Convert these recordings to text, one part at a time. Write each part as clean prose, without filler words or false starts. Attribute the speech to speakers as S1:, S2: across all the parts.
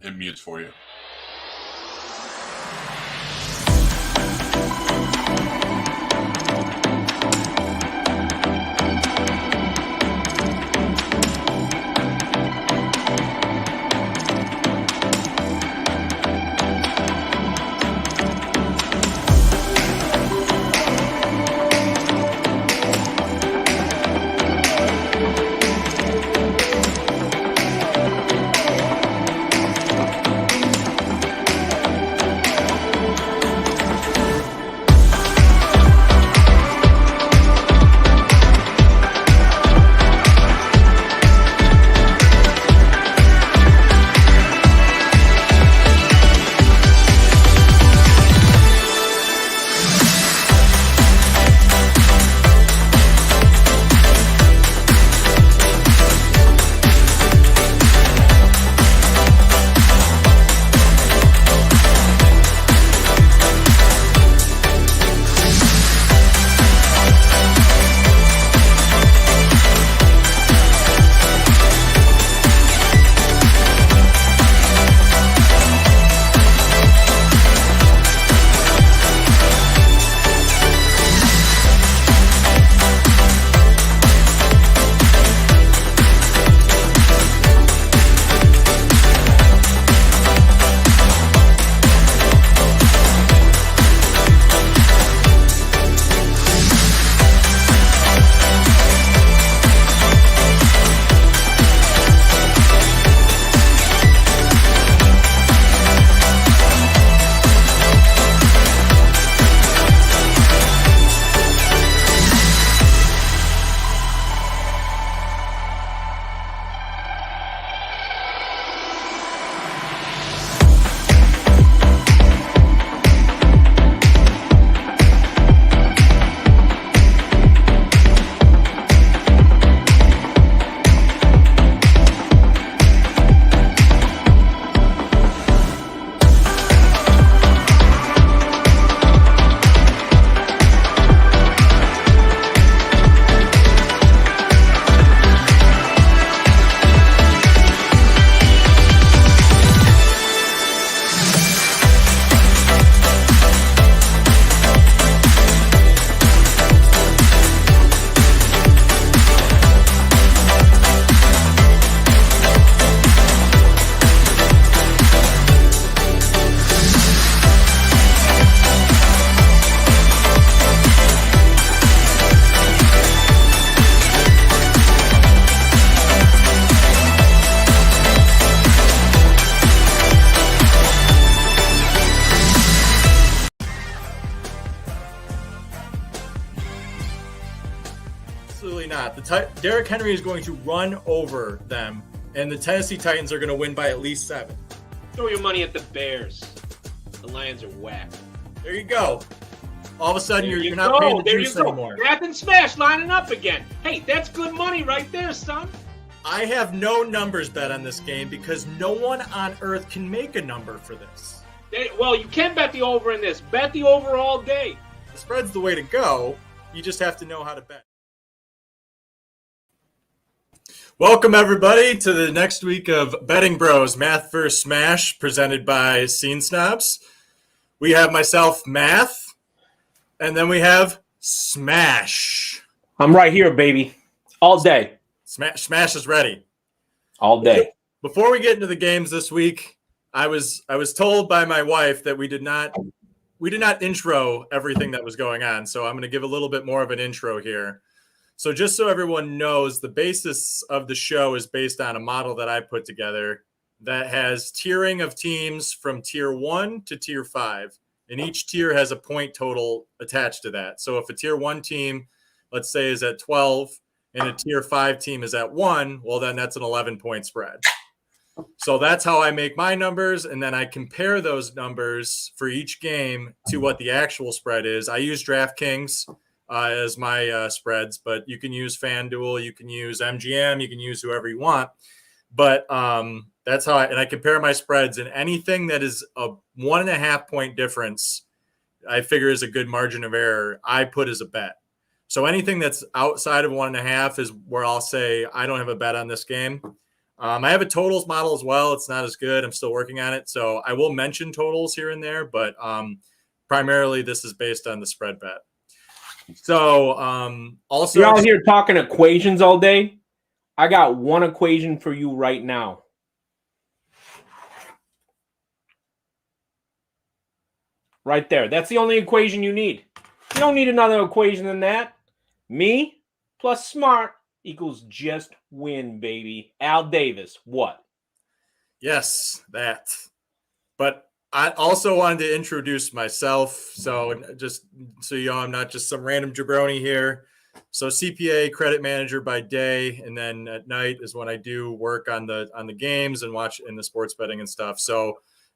S1: It mutes for you.
S2: Absolutely not. Derrick Henry is going to run over them, and the Tennessee Titans are going to win by at least 7.
S3: Throw your money at the Bears. The Lions are whack.
S2: There you go. All of a sudden, you're not paying the juice anymore.
S3: Math and Smash lining up again. Hey, that's good money right there, son.
S2: I have no numbers bet on this game because no one on earth can make a number for this.
S3: Well, you can bet the over in this. Bet the over all day.
S2: The spread's the way to go. You just have to know how to bet. Welcome, everybody, to the next week of Betting Bros Math vs. Smash, presented by Scene Snobs. We have myself, Math, and then we have Smash.
S3: I'm right here, baby. All day.
S2: Smash is ready.
S3: All day.
S2: Before we get into the games this week, I was told by my wife that we did not intro everything that was going on. So I'm going to give a little bit more of an intro here. So just so everyone knows, the basis of the show is based on a model that I put together that has tiering of teams from tier 1 to tier 5. And each tier has a point total attached to that. So if a tier 1 team, let's say, is at 12 and a tier 5 team is at 1, well, then that's an 11-point spread. So that's how I make my numbers, and then I compare those numbers for each game to what the actual spread is. I use DraftKings as my spreads, but you can use FanDuel, you can use MGM, you can use whoever you want. But that's how I compare my spreads, and anything that is a 1.5 point difference, I figure is a good margin of error, I put as a bet. So anything that's outside of 1.5 is where I'll say I don't have a bet on this game. I have a totals model as well. It's not as good. I'm still working on it. So I will mention totals here and there, but primarily this is based on the spread bet. So also,
S1: you're out here talking equations all day. I got one equation for you right now. Right there. That's the only equation you need. You don't need another equation than that. Me plus smart equals just win, baby. Al Davis, what?
S2: Yes, that. But I also wanted to introduce myself. So just so you know, I'm not just some random jabroni here. So CPA credit manager by day, and then at night is when I do work on the games and watch in the sports betting and stuff. So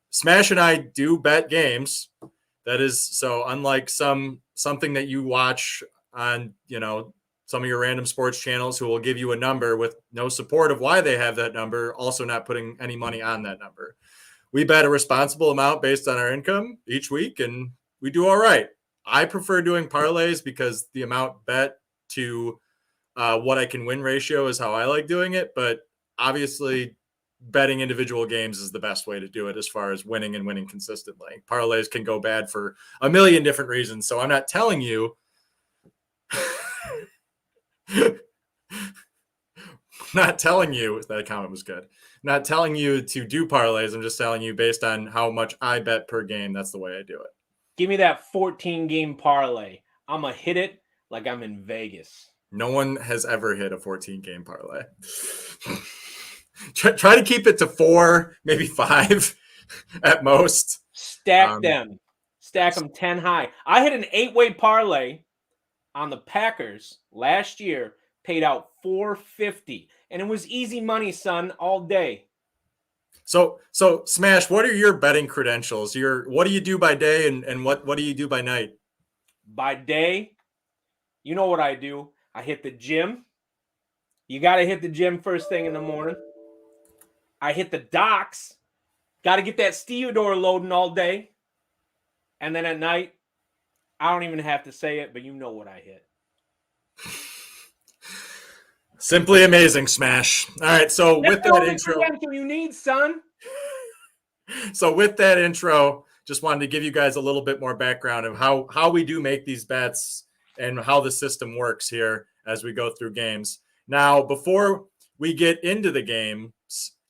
S2: Smash and I do bet games. That is so unlike something that you watch on, some of your random sports channels who will give you a number with no support of why they have that number, also not putting any money on that number. We bet a responsible amount based on our income each week, and we do all right. I prefer doing parlays because the amount bet to what I can win ratio is how I like doing it. But obviously, betting individual games is the best way to do it as far as winning and winning consistently. Parlays can go bad for a million different reasons. So I'm not telling you. Not telling you that comment was good. Not telling you to do parlays. I'm just telling you based on how much I bet per game. That's the way I do it.
S1: Give me that 14-game parlay. I'm going to hit it like I'm in Vegas.
S2: No one has ever hit a 14-game parlay. Try to keep it to 4, maybe 5 at most.
S1: Stack them. Stack them 10 high. I hit an 8-way parlay on the Packers last year, paid out $450, and it was easy money, son, all day.
S2: So Smash, what are your betting credentials? What do you do by day and what do you do by night?
S1: By day, you know what I do. I hit the gym. You got to hit the gym first thing in the morning. I hit the docks. Got to get that Stevedore loading all day. And then at night, I don't even have to say it, but you know what I hit.
S2: Simply amazing, Smash. All right, so
S1: That's
S2: with that intro,
S1: you need, son.
S2: So with that intro, just wanted to give you guys a little bit more background of how we do make these bets and how the system works here as we go through games. Now, before we get into the games,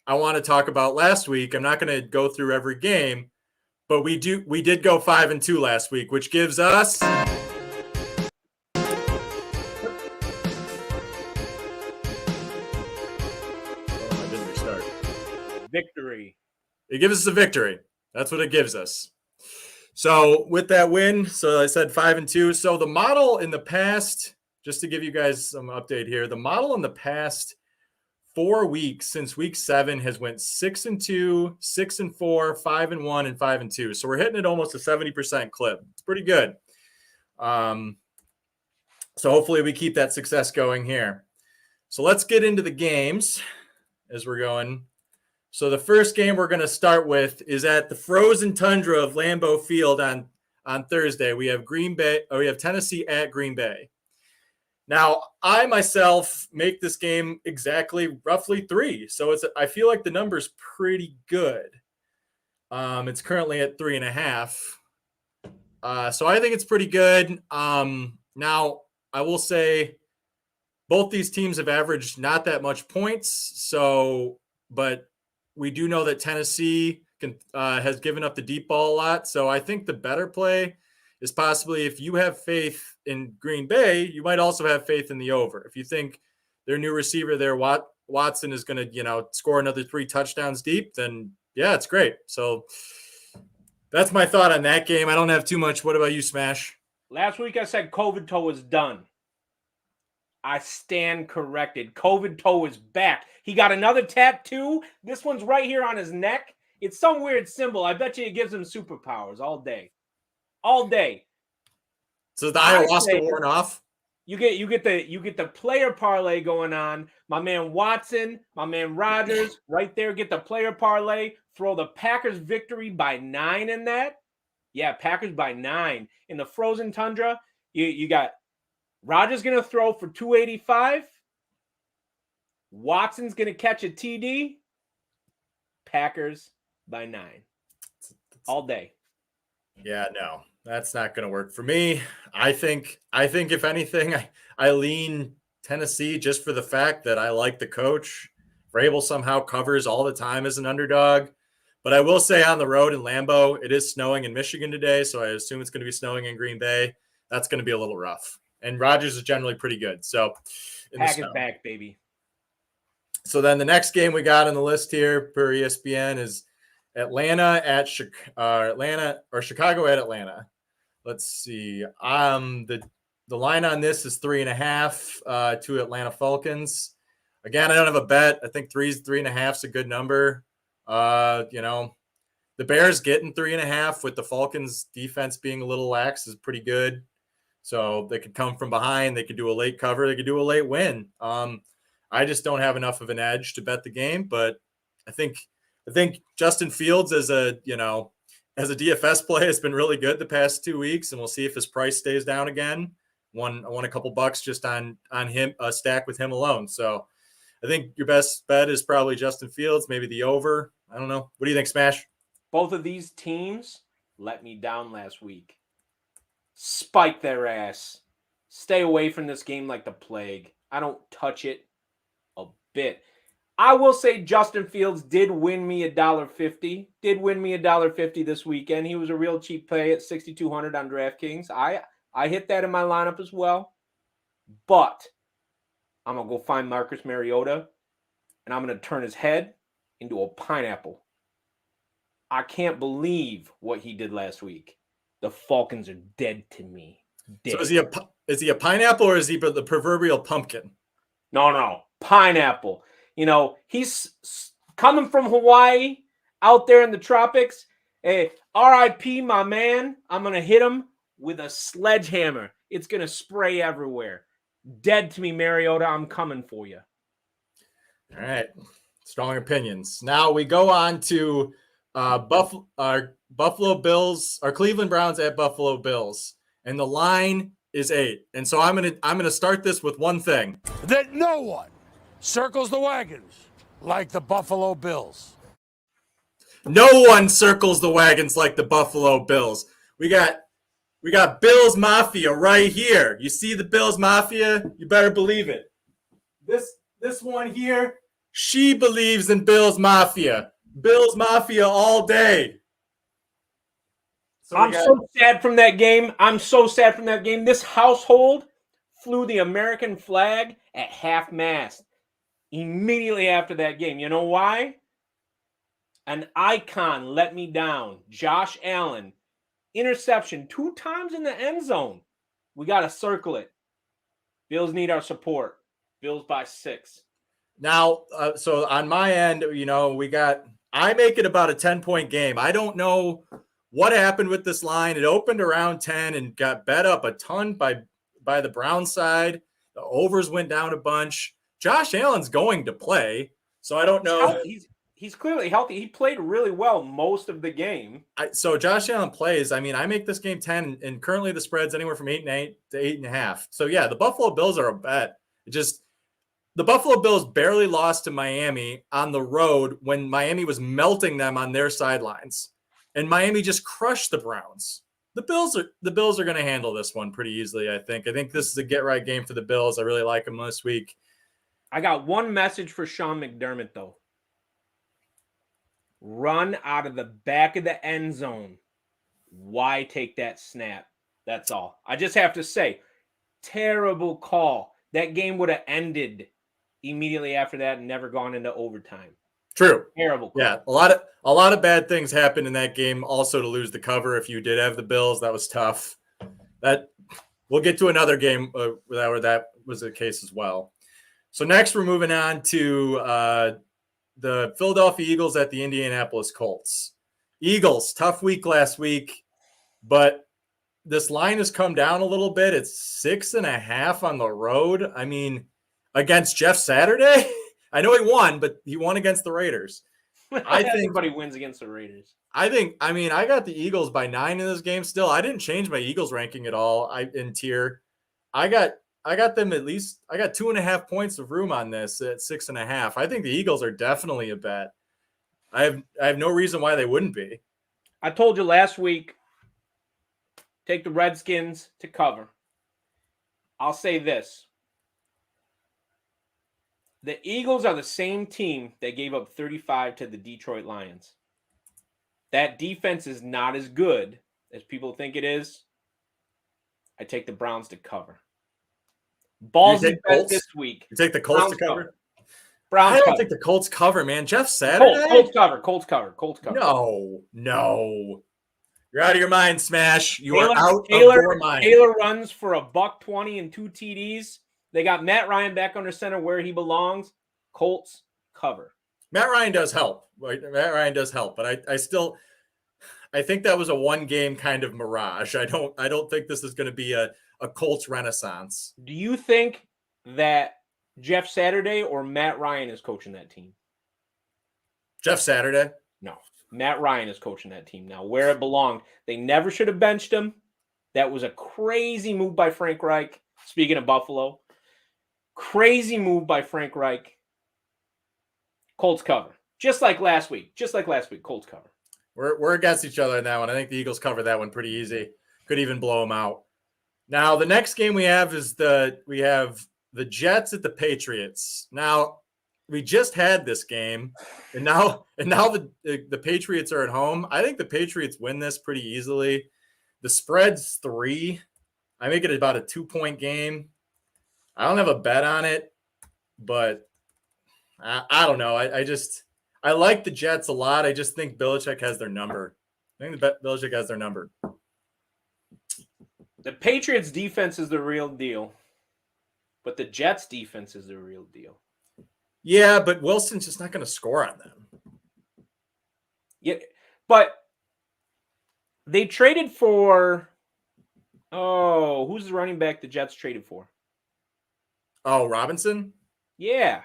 S2: I want to talk about last week. I'm not going to go through every game, but we did go 5-2 last week, which gives us
S1: victory.
S2: It gives us a victory. That's what it gives us. So with that win, so I said 5-2. So the model in the past, just to give you guys some update here, the model in the past 4 weeks since week 7 has went 6-2, 6-4, 5-1, and 5-2. So we're hitting it almost a 70% clip. It's pretty good. So hopefully we keep that success going here. So let's get into the games as we're going. So the first game we're going to start with is at the frozen tundra of Lambeau Field on Thursday. We have Tennessee at Green Bay. Now, I myself make this game exactly roughly 3. So I feel like the number's pretty good. It's currently at 3.5. So I think it's pretty good. Now, I will say both these teams have averaged not that much points. But we do know that Tennessee has given up the deep ball a lot. So I think the better play is possibly if you have faith in Green Bay, you might also have faith in the over. If you think their new receiver there, Watson, is going to, score another 3 touchdowns deep, then yeah, it's great. So that's my thought on that game. I don't have too much. What about you, Smash?
S1: Last week I said COVID toe was done. I stand corrected. COVID toe is back. He got another tattoo. This one's right here on his neck. It's some weird symbol. I bet you it gives him superpowers all day. All day.
S2: So the ayahuasca worn off?
S1: You get the player parlay going on. My man Watson, my man Rodgers, right there. Get the player parlay. Throw the Packers victory by 9 in that. Yeah, Packers by 9. In the frozen tundra, you got Rodgers going to throw for 285. Watson's going to catch a TD. Packers by 9. All day.
S2: Yeah, no, that's not going to work for me. I think if anything, I lean Tennessee just for the fact that I like the coach. Vrabel somehow covers all the time as an underdog. But I will say on the road in Lambeau, it is snowing in Michigan today, so I assume it's going to be snowing in Green Bay. That's going to be a little rough. And Rodgers is generally pretty good. So
S1: Pack it back, baby.
S2: So then the next game we got on the list here per ESPN is Atlanta at Chicago at Atlanta. Let's see. The line on this is 3.5 to Atlanta Falcons. Again, I don't have a bet. I think 3.5 is a good number. The Bears getting 3.5 with the Falcons defense being a little lax is pretty good. So they could come from behind. They could do a late cover. They could do a late win. I just don't have enough of an edge to bet the game, but I think Justin Fields as a DFS play has been really good the past 2 weeks, and we'll see if his price stays down again. I won a couple bucks just on him, a stack with him alone. So I think your best bet is probably Justin Fields, maybe the over. I don't know. What do you think, Smash?
S1: Both of these teams let me down last week. Spike their ass. Stay away from this game like the plague. I don't touch it a bit. I will say Justin Fields did win me $1.50. Did win me $1.50 this weekend. He was a real cheap play at 6,200 on DraftKings. I hit that in my lineup as well. But I'm going to go find Marcus Mariota, and I'm going to turn his head into a pineapple. I can't believe what he did last week. The Falcons are dead to me. Dead.
S2: So is he a pineapple or is he the proverbial pumpkin?
S1: No, pineapple. He's coming from Hawaii out there in the tropics. Hey, RIP, my man. I'm going to hit him with a sledgehammer. It's going to spray everywhere. Dead to me, Mariota. I'm coming for you.
S2: All right. Strong opinions. Now we go on to Buffalo Bills, our Cleveland Browns at Buffalo Bills. And the line is 8. And so I'm gonna start this with one thing.
S4: That no one circles the wagons like the Buffalo Bills.
S2: No one circles the wagons like the Buffalo Bills. We got Bills Mafia right here. You see the Bills Mafia? You better believe it. This one here, she believes in Bills Mafia. Bills Mafia all day. So
S1: I'm so sad from that game. This household flew the American flag at half mast immediately after that game. You know why? An icon let me down. Josh Allen. Interception 2 times in the end zone. We got to circle it. Bills need our support. Bills by 6.
S2: Now, so on my end, I make it about a 10-point game. I don't know what happened with this line. It opened around 10 and got bet up a ton by the Brown side. The overs went down a bunch. Josh Allen's going to play, so I don't know.
S1: He's clearly healthy. He played really well most of the game.
S2: So Josh Allen plays. I mean, I make this game 10, and currently the spread's anywhere from 8-8 to 8.5. So yeah, the Buffalo Bills are a bet. The Buffalo Bills barely lost to Miami on the road when Miami was melting them on their sidelines, and Miami just crushed the Browns. The Bills are going to handle this one pretty easily. I think this is a get right game for the Bills. I really like them this week.
S1: I got one message for Sean McDermott though. Run out of the back of the end zone. Why take that snap? That's all. I just have to say, terrible call. That game would have ended immediately after that and never gone into overtime.
S2: True.
S1: Terrible call.
S2: Yeah, a lot of bad things happened in that game. Also, to lose the cover if you did have the Bills, that was tough. That we'll get to another game where that was the case as well. So next, we're moving on to the Philadelphia Eagles at the Indianapolis Colts. Eagles, tough week last week, but this line has come down a little bit. It's 6.5 on the road. I mean, against Jeff Saturday, I know he won, but he won against the Raiders.
S1: I think everybody wins against the Raiders.
S2: I got the Eagles by 9 in this game still. I didn't change my Eagles ranking at all in tier. I got them at least. I got 2.5 points of room on this at 6.5. I think the Eagles are definitely a bet. I have no reason why they wouldn't be.
S1: I told you last week, take the Redskins to cover. I'll say this. The Eagles are the same team that gave up 35 to the Detroit Lions. That defense is not as good as people think it is. I take the Browns to cover. Ballsy bet this week.
S2: You take the Colts
S1: Browns
S2: to cover?
S1: Browns
S2: I don't
S1: cover.
S2: think the Colts cover, man. Jeff Saturday?
S1: Colts cover.
S2: No. You're out of your mind, Smash. You are out of
S1: Taylor,
S2: your mind.
S1: Taylor runs for $120 and 2 TDs. They got Matt Ryan back under center where he belongs. Colts cover.
S2: Matt Ryan does help. Right? Matt Ryan does help, but I think that was a one-game kind of mirage. I don't think this is going to be a Colts renaissance.
S1: Do you think that Jeff Saturday or Matt Ryan is coaching that team?
S2: Jeff Saturday?
S1: No. Matt Ryan is coaching that team now, where it belonged. They never should have benched him. That was a crazy move by Frank Reich. Speaking of Buffalo, crazy move by Frank Reich. Colts cover. Just like last week. Colts cover.
S2: We're against each other in that one. I think the Eagles cover that one pretty easy. Could even blow them out. Now, the next game we have is the Jets at the Patriots. Now, we just had this game, and now the Patriots are at home. I think the Patriots win this pretty easily. The spread's 3. I make it about a 2-point game. I don't have a bet on it, but I don't know. I like the Jets a lot. I just think Belichick has their number. Belichick has their number.
S1: The Patriots defense is the real deal, but the Jets defense is the real deal.
S2: Yeah, but Wilson's just not going to score on them.
S1: Yeah, but they traded for who's the running back the Jets traded for?
S2: Oh, Robinson?
S1: Yeah.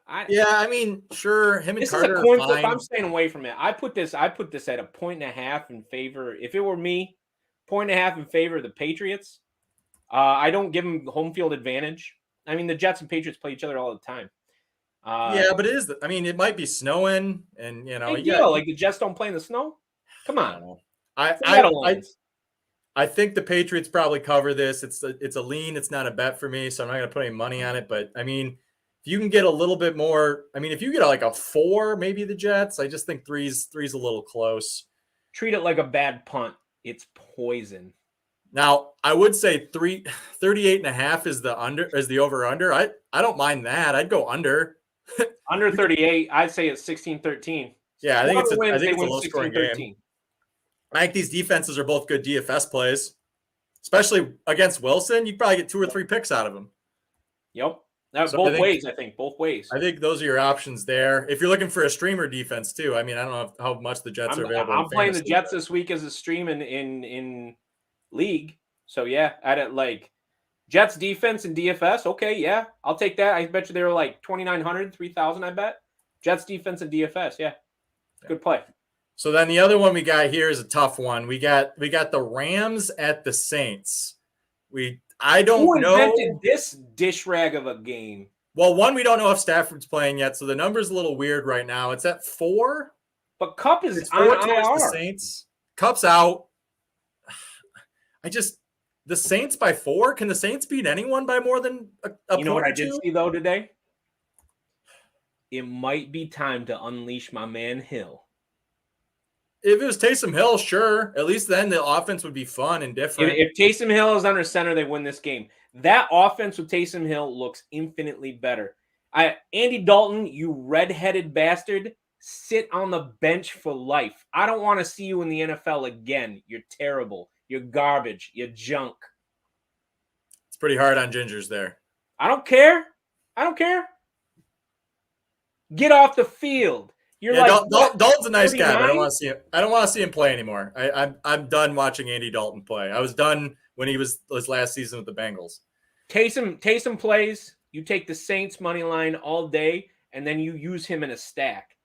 S2: I mean, sure, him and
S1: this
S2: Carter
S1: is a coin
S2: are
S1: flip.
S2: fine.
S1: I'm staying away from it. I put this at 1.5 in favor. If it were me, 1.5 in favor of the Patriots. I don't give them home field advantage. I mean, the Jets and Patriots play each other all the time.
S2: Yeah, but it is. It might be snowing, and
S1: Big deal. Like the Jets don't play in the snow. Come on.
S2: I think the Patriots probably cover this. It's a lean. It's not a bet for me, so I'm not going to put any money on it. But I mean, if you can get a little bit more, if you get like a 4, maybe the Jets. I just think three's a little close.
S1: Treat it like a bad punt. It's poison.
S2: Now, I would say 38.5 is the over-under. I don't mind that. I'd go under.
S1: Under 38, I'd say it's 16-13.
S2: Yeah, I think it's a low-scoring game. I think these defenses are both good DFS plays, especially against Wilson. You'd probably get 2 or 3 picks out of him.
S1: Yep. Both ways.
S2: I think those are your options there. If you're looking for a streamer defense too, I don't know how much the Jets are available.
S1: I'm playing the Jets this week as a stream in league. So yeah, at it like Jets defense and DFS. Okay, yeah, I'll take that. I bet you they were like 2,900, 3,000. I bet Jets defense and DFS. Yeah, good play.
S2: So then the other one we got here is a tough one. We got the Rams at the Saints. Who
S1: invented this dish rag of a game?
S2: Well, one, we don't know if Stafford's playing yet, so the number's a little weird right now. It's at 4.
S1: But Kupp is
S2: it's
S1: on
S2: 4
S1: IR.
S2: The Saints. Kupp's out. The Saints by 4. Can the Saints beat anyone by more than a
S1: You know what I
S2: point or
S1: did
S2: 2?
S1: see though today? It might be time to unleash my man Hill.
S2: If it was Taysom Hill, sure. At least then the offense would be fun and different.
S1: If Taysom Hill is under center, they win this game. That offense with Taysom Hill looks infinitely better. Andy Dalton, you redheaded bastard, sit on the bench for life. I don't want to see you in the NFL again. You're terrible. You're garbage. You're junk.
S2: It's pretty hard on Gingers there.
S1: I don't care. Get off the field.
S2: Dalton's a nice
S1: 39?
S2: guy, but I don't want to see him play anymore. I'm done watching Andy Dalton play. I was done when he was his last season with the Bengals.
S1: Taysom plays. You take the Saints money line all day, and then you use him in a stack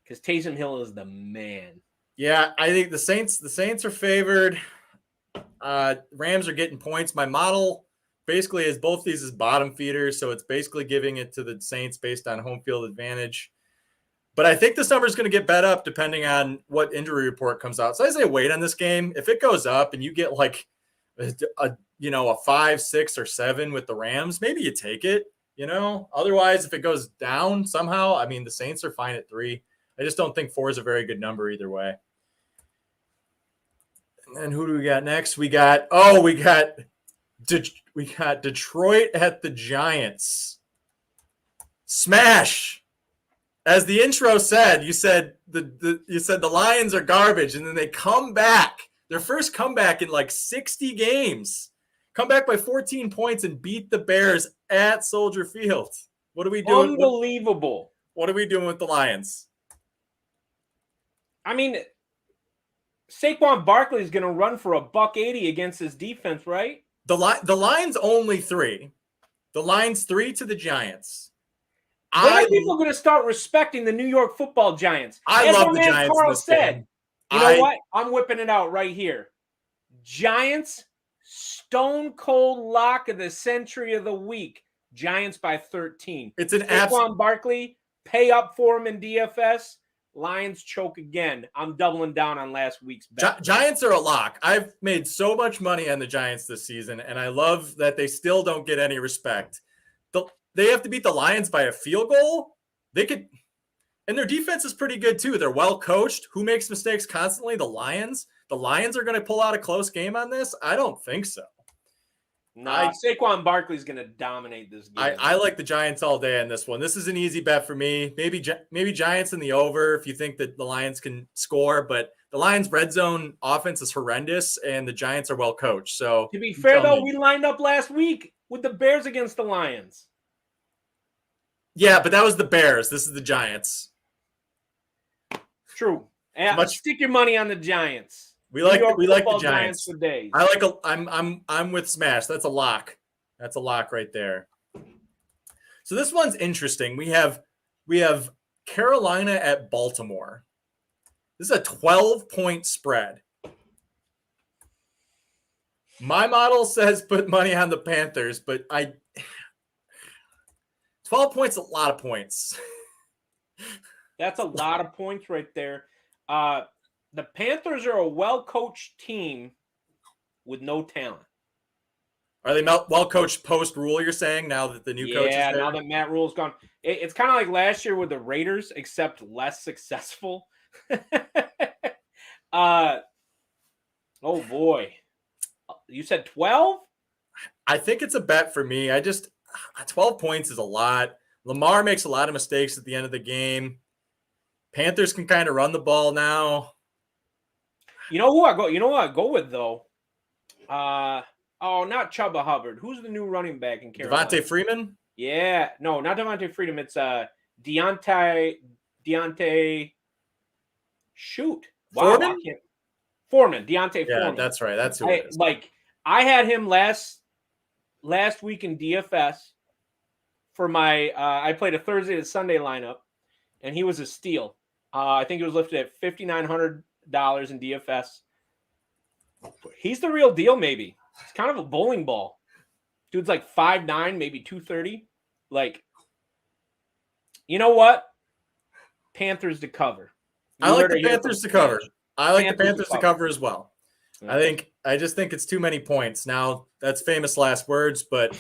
S1: because Taysom Hill is the man.
S2: Yeah, I think the Saints are favored. Rams are getting points. My model basically is both these as bottom feeders, so it's basically giving it to the Saints based on home field advantage. But I think this number is going to get bet up depending on what injury report comes out. So I say wait on this game. If it goes up and you get like a 5, 6, or 7 with the Rams, maybe you take it. Otherwise, if it goes down somehow, I mean, the Saints are fine at 3. I just don't think 4 is a very good number either way. And then who do we got next? We got Detroit at the Giants. Smash. As the intro said, you said the Lions are garbage, and then they come back. Their first comeback in like 60 games. Come back by 14 points and beat the Bears at Soldier Field. What are we doing?
S1: Unbelievable.
S2: What are we doing with the Lions?
S1: I mean, Saquon Barkley is going to run for $180 against his defense, right?
S2: The Lions only 3. The Lions 3 to the Giants.
S1: When are people going to start respecting the New York Football Giants?
S2: I love the Giants.
S1: Carl said, you know what? I'm whipping it out right here. Giants, stone cold lock of the century of the week. Giants by 13.
S2: It's an
S1: Saquon Barkley, pay up for him in DFS. Lions choke again. I'm doubling down on last week's bet.
S2: Giants are a lock. I've made so much money on the Giants this season, and I love that they still don't get any respect. They have to beat the Lions by a field goal. They could, and their defense is pretty good too. They're well coached. Who makes mistakes constantly? The Lions. The Lions are going to pull out a close game on this? I don't think so.
S1: No, Saquon Barkley's going to dominate this game.
S2: I like the Giants all day on this one. This is an easy bet for me. Maybe Giants in the over if you think that the Lions can score, but the Lions' red zone offense is horrendous, and the Giants are well coached. So
S1: to be fair, though, we lined up last week with the Bears against the Lions.
S2: Yeah, but that was the Bears. This is the Giants.
S1: True. Stick your money on the Giants.
S2: We like the Giants.
S1: For days.
S2: I'm with Smash. That's a lock. That's a lock right there. So this one's interesting. We have Carolina at Baltimore. This is a 12-point spread. My model says put money on the Panthers, but 12 points, a lot of points.
S1: That's a lot of points right there. The Panthers are a well-coached team with no talent.
S2: Are they well-coached post-Rule, you're saying, now that the new coach is there?
S1: Yeah, now that Matt Rule's gone. It's kind of like last year with the Raiders, except less successful. Oh, boy. You said 12?
S2: I think it's a bet for me. 12 points is a lot. Lamar makes a lot of mistakes at the end of the game. Panthers can kind of run the ball now.
S1: You know what I go with, though? Not Chuba Hubbard. Who's the new running back in Carolina?
S2: Devontae Freeman?
S1: Yeah. No, not Devontae Freeman. It's Deontay. Shoot. Wow. Foreman. Deontay Foreman.
S2: Yeah, that's right. That's who it is.
S1: I had him last week in DFS for my I played a Thursday to Sunday lineup, and he was a steal. I think he was lifted at $5,900 in DFS. He's the real deal, maybe. It's kind of a bowling ball. Dude's like 5'9", maybe 230. You know what? Panthers to cover.
S2: I like the Panthers to cover. I like the Panthers to cover as well. I just think it's too many points. Now, that's famous last words, but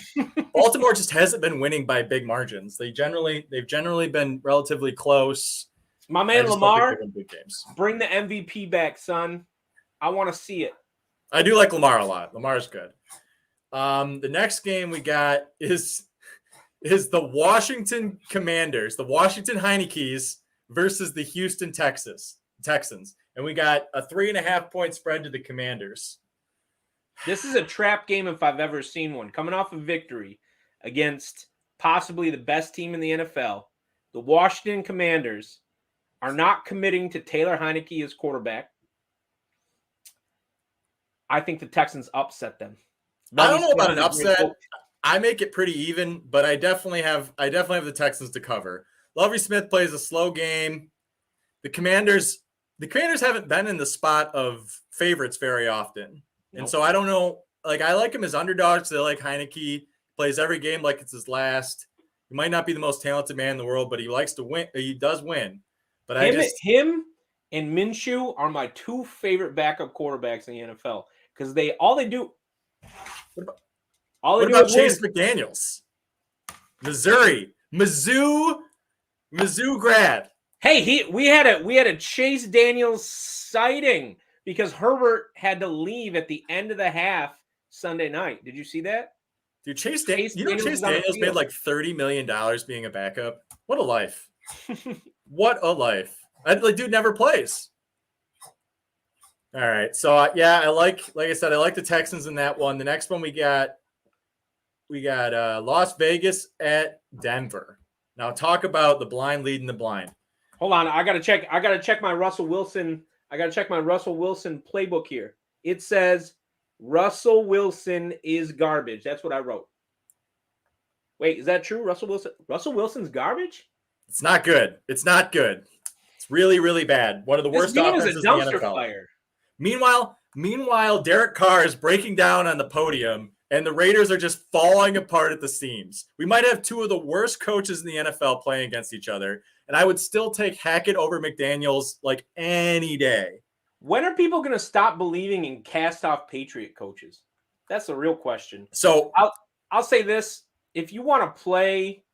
S2: Baltimore just hasn't been winning by big margins. They've generally been relatively close.
S1: My man Lamar, bring the MVP back, son. I want to see it.
S2: I do like Lamar a lot. Lamar's good. The next game we got is the Washington Commanders, the Washington Heinekees versus the Houston Texans. And we got a 3.5-point spread to the Commanders.
S1: This is a trap game if I've ever seen one. Coming off a victory against possibly the best team in the NFL, the Washington Commanders are not committing to Taylor Heineke as quarterback. I think the Texans upset them.
S2: I don't know about an upset. I make it pretty even, but I definitely have the Texans to cover. Lovie Smith plays a slow game. The Commanders haven't been in the spot of favorites very often. And so I don't know I like him as underdogs. They like Heineke. Plays every game like it's his last. He might not be the most talented man in the world, but he likes to win. He does win. But
S1: him and Minshew are my two favorite backup quarterbacks in the NFL because all they do.
S2: What about Chase McDaniels? Mizzou grad.
S1: Hey, we had a Chase Daniels sighting because Herbert had to leave at the end of the half Sunday night. Did you see that?
S2: Dude, Chase Daniels made like $30 million being a backup. What a life. What a life. Dude never plays. All right. So I like I said, I like the Texans in that one. The next one we got Las Vegas at Denver. Now talk about the blind leading the blind.
S1: Hold on, I gotta check my Russell Wilson. I gotta check my Russell Wilson playbook here. It says Russell Wilson is garbage. That's what I wrote. Wait, is that true? Russell Wilson's garbage?
S2: It's not good. It's really, really bad. One of the worst offenses in the NFL.
S1: Fire.
S2: Meanwhile, Derek Carr is breaking down on the podium, and the Raiders are just falling apart at the seams. We might have two of the worst coaches in the NFL playing against each other, and I would still take Hackett over McDaniels like any day.
S1: When are people going to stop believing in cast-off Patriot coaches? That's the real question.
S2: So
S1: I'll say this: if you want to play,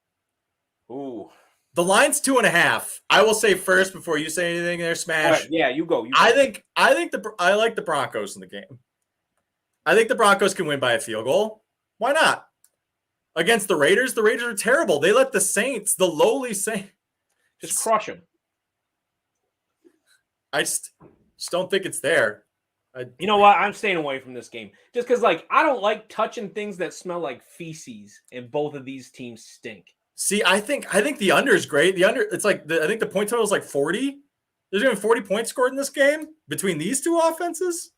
S2: the line's 2.5. I will say first before you say anything there, Smash.
S1: Right, yeah, you go.
S2: I like the Broncos in the game. I think the Broncos can win by a field goal. Why not? Against the Raiders are terrible. They let the Saints, the lowly Saints,
S1: just crush them.
S2: I just don't think it's there.
S1: You know what? I'm staying away from this game just because, I don't like touching things that smell like feces, and both of these teams stink.
S2: See, I think the under is great. The under, it's I think the point total is like 40. There's going to be 40 points scored in this game between these two offenses.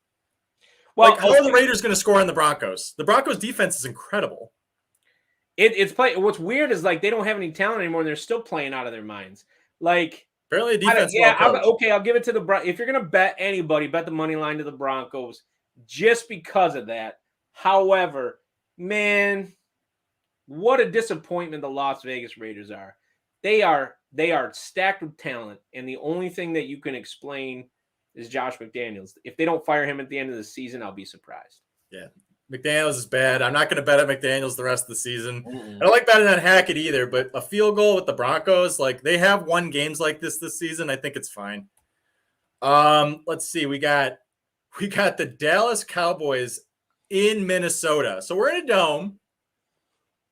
S2: Well, how are the Raiders going to score on the Broncos? The Broncos defense is incredible.
S1: It's play. What's weird is they don't have any talent anymore, and they're still playing out of their minds.
S2: Apparently, defense.
S1: I'll give it to the Broncos. If you're going to bet anybody, bet the money line to the Broncos just because of that. However, man, what a disappointment the Las Vegas Raiders are. They are stacked with talent, and the only thing that you can explain is Josh McDaniels. If they don't fire him at the end of the season, I'll be surprised.
S2: Yeah, McDaniels is bad. I'm not going to bet at McDaniels the rest of the season. I don't like betting on Hackett either, but a field goal with the Broncos, they have won games like this season. I think it's fine. Let's see. We got the Dallas Cowboys in Minnesota. So we're in a dome.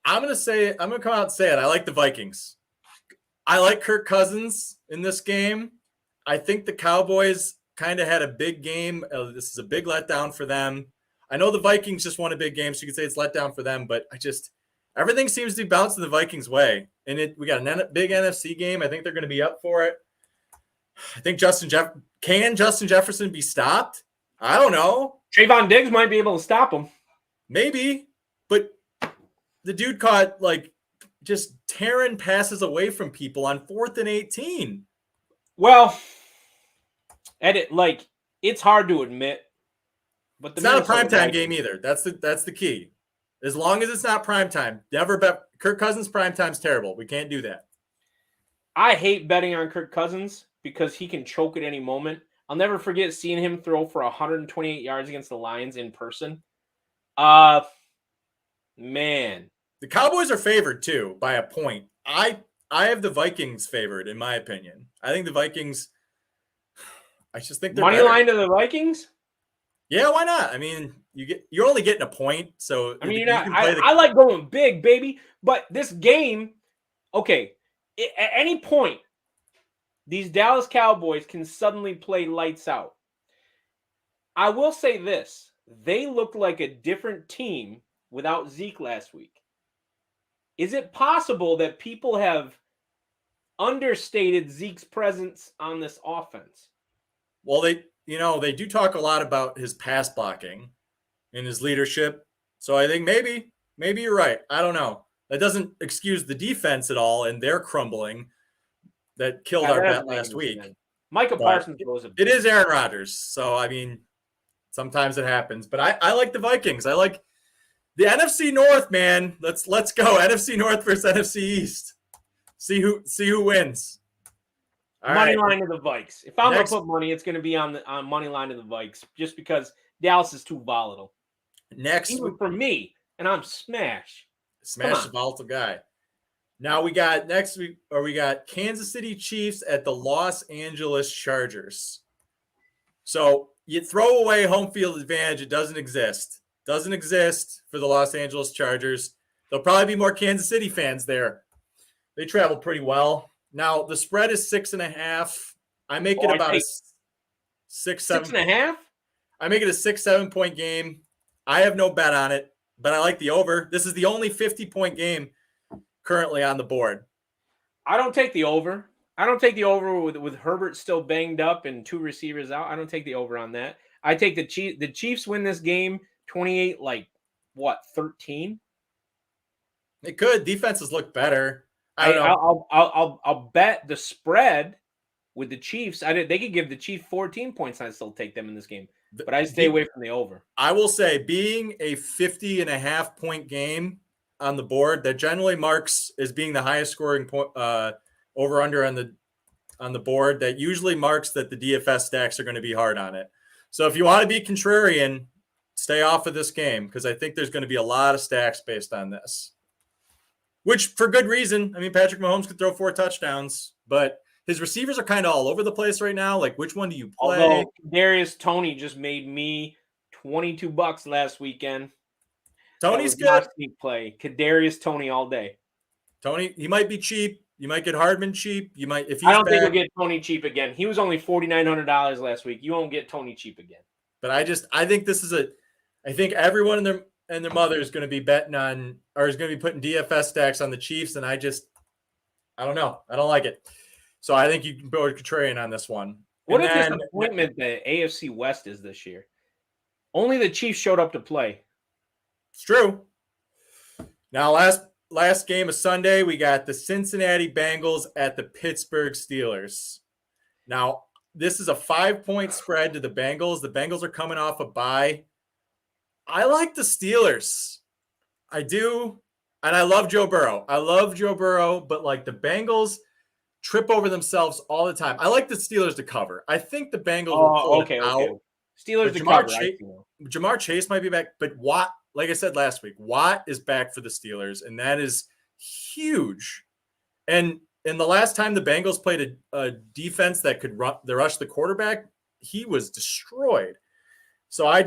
S2: I'm going to come out and say it. I like the Vikings. I like Kirk Cousins in this game. I think the Cowboys kind of had a big game. This is a big letdown for them. I know the Vikings just won a big game, so you can say it's letdown for them, but everything seems to be bouncing the Vikings' way. And we got a big NFC game. I think they're going to be up for it. I think can Justin Jefferson be stopped? I don't know.
S1: Trayvon Diggs might be able to stop him.
S2: Maybe, but the dude caught just tearing passes away from people on 4th and 18.
S1: Well, it's hard to admit, but
S2: it's not a primetime game either. That's the key. As long as it's not primetime, never bet. Kirk Cousins primetime's terrible. We can't do that.
S1: I hate betting on Kirk Cousins because he can choke at any moment. I'll never forget seeing him throw for 128 yards against the Lions in person. Man.
S2: The Cowboys are favored too by a point. I have the Vikings favored in my opinion. I think the Vikings. I just think they're
S1: money line to the Vikings.
S2: Yeah, why not? I mean, you're only getting a point, so
S1: I mean, I like going big, baby. But this game, okay, at any point, these Dallas Cowboys can suddenly play lights out. I will say this: they looked like a different team without Zeke last week. Is it possible that people have understated Zeke's presence on this offense?
S2: Well, they do talk a lot about his pass blocking and his leadership. So I think maybe you're right. I don't know. That doesn't excuse the defense at all, and they're crumbling. That killed our bet last week.
S1: Micah Parsons was
S2: it is Aaron Rodgers. So, I mean, Sometimes it happens. But I like the Vikings. I like the NFC North, man. Let's go. NFC North versus NFC East. See who wins. All
S1: money
S2: right.
S1: line to the Vikes. If I'm
S2: Next-
S1: gonna put money, it's gonna be on money line to the Vikes, just because Dallas is too volatile.
S2: Next
S1: Even for me, and I'm smash.
S2: Smash the volatile guy. Now we got Kansas City Chiefs at the Los Angeles Chargers. So you throw away home field advantage. It doesn't exist. Doesn't exist for the Los Angeles Chargers. There'll probably be more Kansas City fans there. They travel pretty well. Now the spread is 6.5. I make it about a
S1: 6.5.
S2: I make it a 6-7 point game. I have no bet on it, but I like the over. This is the only 50-point game currently on the board.
S1: I don't take the over. I don't take the over with Herbert still banged up and 2 receivers out. I don't take the over on that. I take the Chiefs. The Chiefs win this game 28, 13.
S2: It could. Defenses look better. I don't know.
S1: I'll bet the spread with the Chiefs. They could give the Chiefs 14 points, and I still take them in this game. But I stay away from the over.
S2: I will say, being a 50.5 point game on the board, that generally marks as being the highest scoring point over under on the board. That usually marks that the DFS stacks are going to be hard on it. So if you want to be contrarian, stay off of this game, because I think there's going to be a lot of stacks based on this. Which, for good reason. I mean, Patrick Mahomes could throw 4 touchdowns, but his receivers are kind of all over the place right now. Like, which one do you play?
S1: Although Kadarius Toney just made me $22 last weekend.
S2: Tony's good.
S1: Sneak play. Kadarius Toney all day.
S2: Tony, he might be cheap. You might get Hardman cheap. You might, if he's
S1: I don't
S2: back,
S1: think you'll get Toney cheap again. He was only $4,900 last week. You won't get Toney cheap again.
S2: But I think this is I think everyone and their mother is going to be betting on, or is going to be putting DFS stacks on the Chiefs, and I don't know. I don't like it. So I think you can go contrarian on this one.
S1: What a disappointment the AFC West is this year. Only the Chiefs showed up to play.
S2: It's true. Now, last game of Sunday, we got the Cincinnati Bengals at the Pittsburgh Steelers. Now, this is a 5-point spread to the Bengals. The Bengals are coming off a bye. I like the Steelers. I do. And I love Joe Burrow. But like, the Bengals trip over themselves all the time. I like the Steelers to cover. I think the Bengals will pull it out.
S1: Steelers to cover.
S2: Jamar Chase might be back, but Watt, like I said last week, Watt is back for the Steelers, and that is huge. And the last time the Bengals played a defense that could rush the quarterback, he was destroyed. So I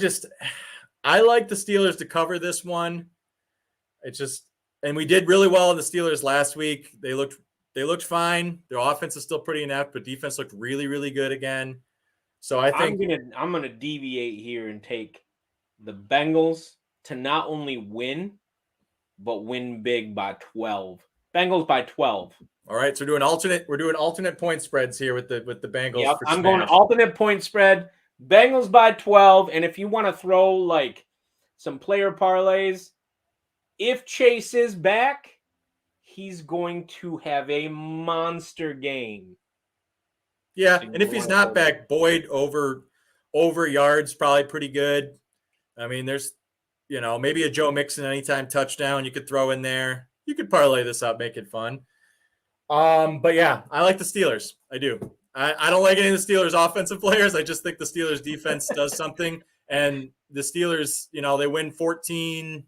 S2: like the Steelers to cover this one. And we did really well in the Steelers last week. They looked fine. Their offense is still pretty inept, but defense looked really, really good again. So I think
S1: I'm gonna deviate here and take the Bengals to not only win, but win big by 12. Bengals by 12.
S2: All right, so we're doing alternate point spreads here with the Bengals.
S1: Yep, I'm going alternate point spread. Bengals by 12. And if you want to throw like some player parlays, if Chase is back, he's going to have a monster game.
S2: Yeah, and if he's not back, Boyd over yards probably pretty good. I mean, there's maybe a Joe Mixon anytime touchdown you could throw in there. You could parlay this up, make it fun. But yeah, I like the Steelers. I do. I don't like any of the Steelers offensive players. I just think the Steelers defense does something. And the Steelers, they win 14-7,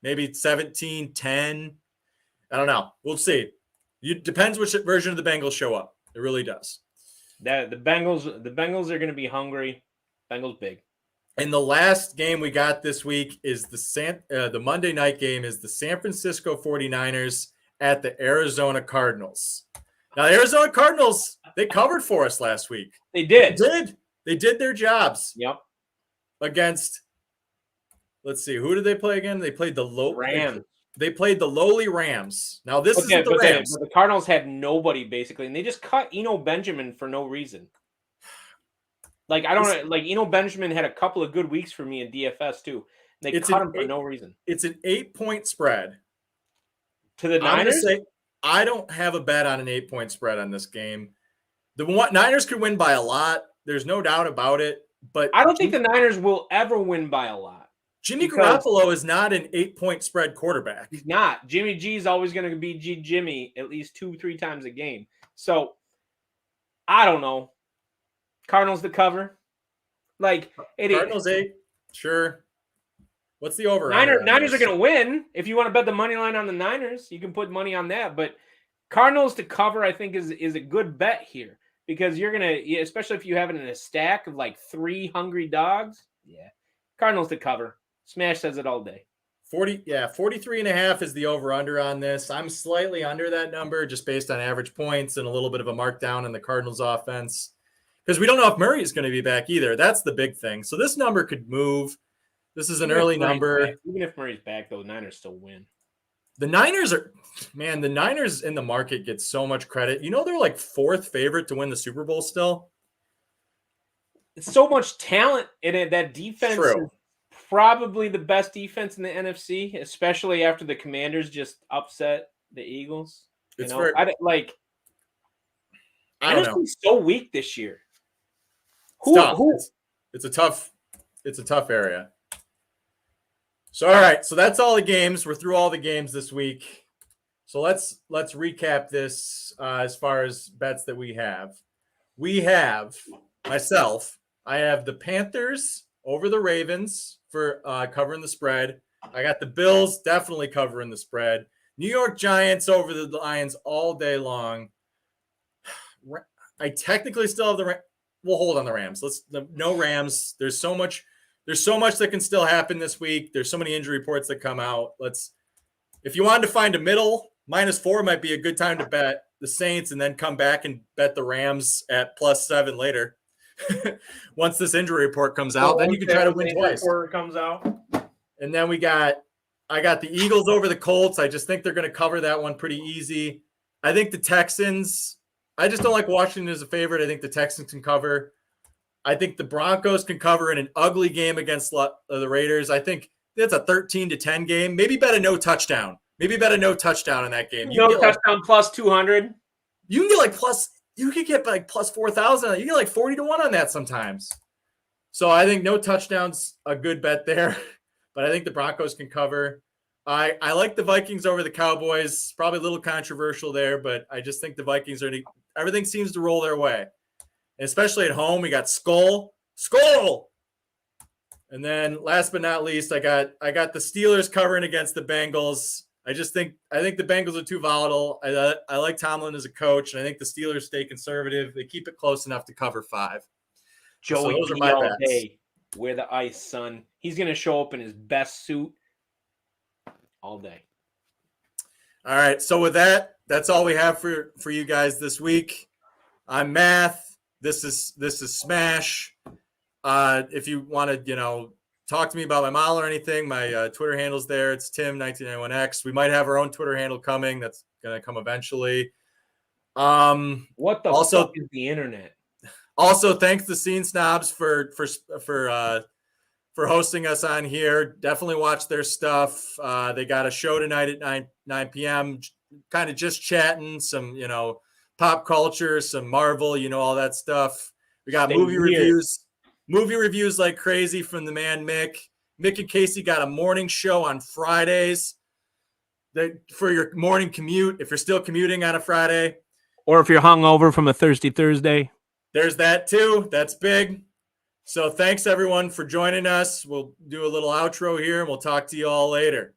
S2: maybe 17-10. I don't know. We'll see. It depends which version of the Bengals show up. It really does.
S1: The Bengals are going to be hungry. Bengals big.
S2: And the last game we got this week is the Monday night game is the San Francisco 49ers at the Arizona Cardinals. Now, the Arizona Cardinals, they covered for us last week.
S1: They did.
S2: They did their jobs.
S1: Yep.
S2: Against, let's see, who did they play again? They played the
S1: Rams.
S2: They played the lowly Rams. Now, this is the Rams.
S1: But the Cardinals had nobody, basically, and they just cut Eno Benjamin for no reason. Eno Benjamin had a couple of good weeks for me in DFS, too. They cut him for no reason.
S2: It's an 8-point spread.
S1: To the Niners?
S2: I don't have a bet on an 8-point spread on this game. The Niners could win by a lot. There's no doubt about it. But
S1: I don't think the Niners will ever win by a lot.
S2: Jimmy Garoppolo is not an 8-point spread quarterback.
S1: He's not. Jimmy G is always going to be Jimmy at least 2-3 times a game. So I don't know. Cardinals to cover. Like
S2: Cardinals 8, sure. What's the over?
S1: Niners are going to win. If you want to bet the money line on the Niners, you can put money on that. But Cardinals to cover, I think, is a good bet here because you're going to, especially if you have it in a stack of like 3 hungry dogs. Yeah, Cardinals to cover. Smash says it all day.
S2: 43.5 is the over-under on this. I'm slightly under that number just based on average points and a little bit of a markdown in the Cardinals offense because we don't know if Murray is going to be back either. That's the big thing. So this number could move. This is an early number.
S1: Even if Murray's back, though, the Niners still win.
S2: The Niners in the market get so much credit. You know, they're like 4th favorite to win the Super Bowl still.
S1: It's so much talent in it. That defense is probably the best defense in the NFC, especially after the Commanders just upset the Eagles. I don't know. So weak this year.
S2: It's a tough area. So, all right. So that's all the games. We're through all the games this week. So let's recap this as far as bets that we have. We have I have the Panthers over the Ravens for covering the spread. I got the Bills definitely covering the spread. New York Giants over the Lions all day long. I technically still have the we'll hold on the Rams. No Rams. There's so much that can still happen this week. There's so many injury reports that come out. If you wanted to find a middle, -4 might be a good time to bet the Saints and then come back and bet the Rams at +7 later. Once this injury report comes out, then you can try to win twice.
S1: Comes out.
S2: And then I got the Eagles over the Colts. I just think they're going to cover that one pretty easy. I think the Texans, I just don't like Washington as a favorite. I think the Texans can cover. I think the Broncos can cover in an ugly game against the Raiders. I think that's a 13-10 game. Maybe bet a no touchdown. In that game.
S1: No touchdown +200.
S2: You can get you could get like +4,000. You can get like 40-1 on that sometimes. So I think no touchdowns a good bet there, but I think the Broncos can cover. I like the Vikings over the Cowboys. Probably a little controversial there, but I just think the Vikings everything seems to roll their way. And especially at home, we got Skull. And then last but not least, I got the Steelers covering against the Bengals. I think the Bengals are too volatile. I like Tomlin as a coach, and I think the Steelers stay conservative. They keep it close enough to cover 5.
S1: Joey,
S2: those are my bets.
S1: Day. Wear the ice, son. He's going to show up in his best suit all day.
S2: All right. So with that, that's all we have for you guys this week. I'm Math. This is Smash. If you want to, talk to me about my model or anything, my Twitter handle's there. It's Tim1991X. We might have our own Twitter handle coming. That's going to come eventually.
S1: What the fuck is the internet?
S2: Also, thanks to Scene Snobs for hosting us on here. Definitely watch their stuff. They got a show tonight at 9 p.m. Kind of just chatting some, pop culture, some Marvel, all that stuff. We got movie reviews like crazy from the man Mick. Mick and Casey got a morning show on Fridays for your morning commute. If you're still commuting on a Friday,
S1: or if you're hungover from a thirsty Thursday,
S2: there's that too. That's big. So thanks everyone for joining us. We'll do a little outro here and we'll talk to you all later.